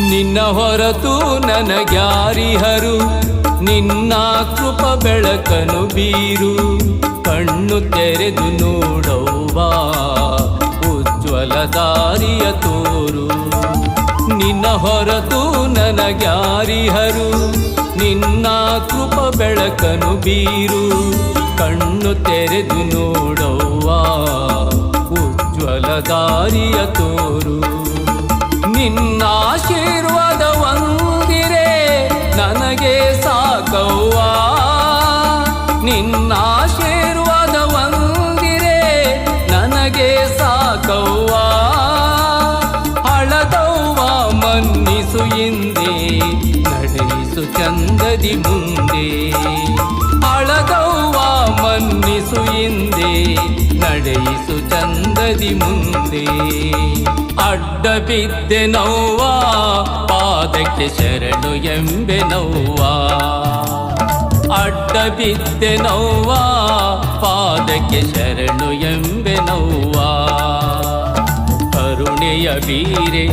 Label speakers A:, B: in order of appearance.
A: ನಿನ್ನ ಹೊರತು ನನಗ್ಯಾರಿಹರು, ನಿನ್ನ ಕೃಪ ಬೆಳಕನು ಬೀರು. ಕಣ್ಣು ತೆರೆದು ನೋಡವ್ವ, ಉಜ್ವಲ ದಾರಿಯ ತೋರು. ನಿನ್ನ ಹೊರತು ನನಗ್ಯಾರಿಹರು, ನಿನ್ನ ಕೃಪ ಬೆಳಕನು ಬೀರು. ಕಣ್ಣು ತೆರೆದು ನೋಡವ್ವ, ಉಜ್ವಲ ದಾರಿಯ ತೋರು. ನಿನ್ನ ಆಶೀರ್ವಾದ ಒಂದಿರೆ ನನಗೆ ಸಾಕವ್ವ, ನಿನ್ನ ಆಶೀರ್ವಾದ ಒಂದಿರೆ ನನಗೆ ಸಾಕವ್ವ. ಹಳದವ್ವ ಮನ್ನಿಸು ಹಿಂದೆ, ನಡೆಯಿಸು ಚಂದದಿ ಮುಂದೆ. ಹಳದವ್ವ ಮನ್ನಿಸು ಹಿಂದೆ, ನಡೆಯಿಸು ಚಂದದಿ ಮುಂದೆ. ಅಡ್ಡ ಬಿದ್ದೆನವ್ವ, ಪಾದಕ್ಕೆ ಶರಣು ಎಂಬೆನವ್ವ. ಅಡ್ಡ ಬಿದ್ದೆನವ್ವ, ಪಾದಕ್ಕೆ ಶರಣು ಎಂಬೆನವ್ವ. ಕರುಣೆಯ ಬೀರೆ